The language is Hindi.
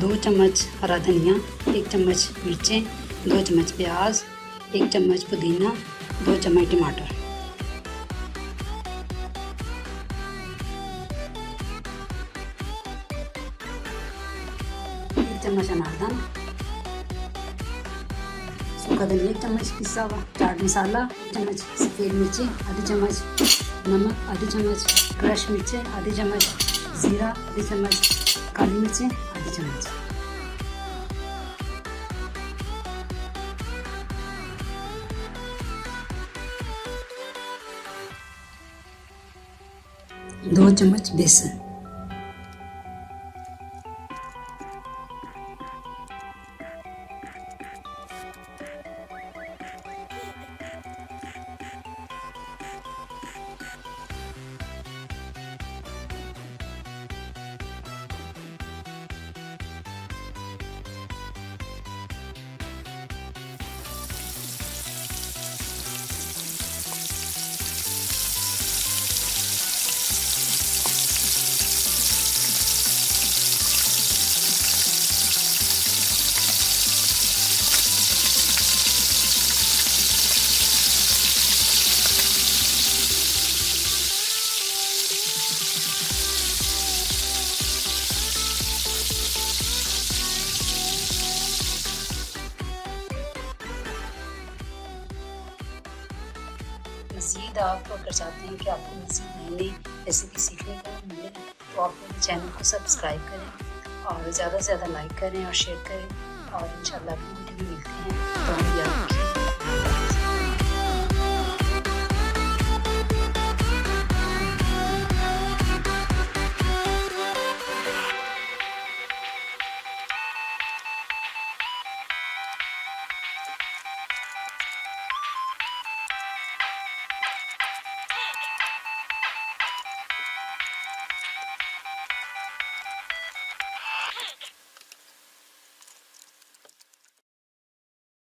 दो चम्मच हरा धनिया, 1 चम्मच मिर्चें, 2 चम्मच प्याज, 1 चम्मच पुदीना, 2 चम्मच टमाटर। एक चम्मच अनारदाना, सूखा धनिया 1 चम्मच पिसा हुआ, चाट मसाला 1 चम्मच, सफ़ेद मिर्चें आधी चम्मच, नमक आधी चम्मच, क्रश मिर्चें आधी चम्मच, ज़ीरा आधी चम्मच, काली मिर्चें आधी चम्मच। दो चम्मच बेसन। मज़ीद आप अगर चाहते हैं कि आपको मज़ीद नई नई रेसिपी सीखने को मिले तो आप मेरे चैनल को सब्सक्राइब करें और ज़्यादा से ज़्यादा लाइक करें और शेयर करें और इंशाल्लाह अगली वीडियो में मिलते हैं। तो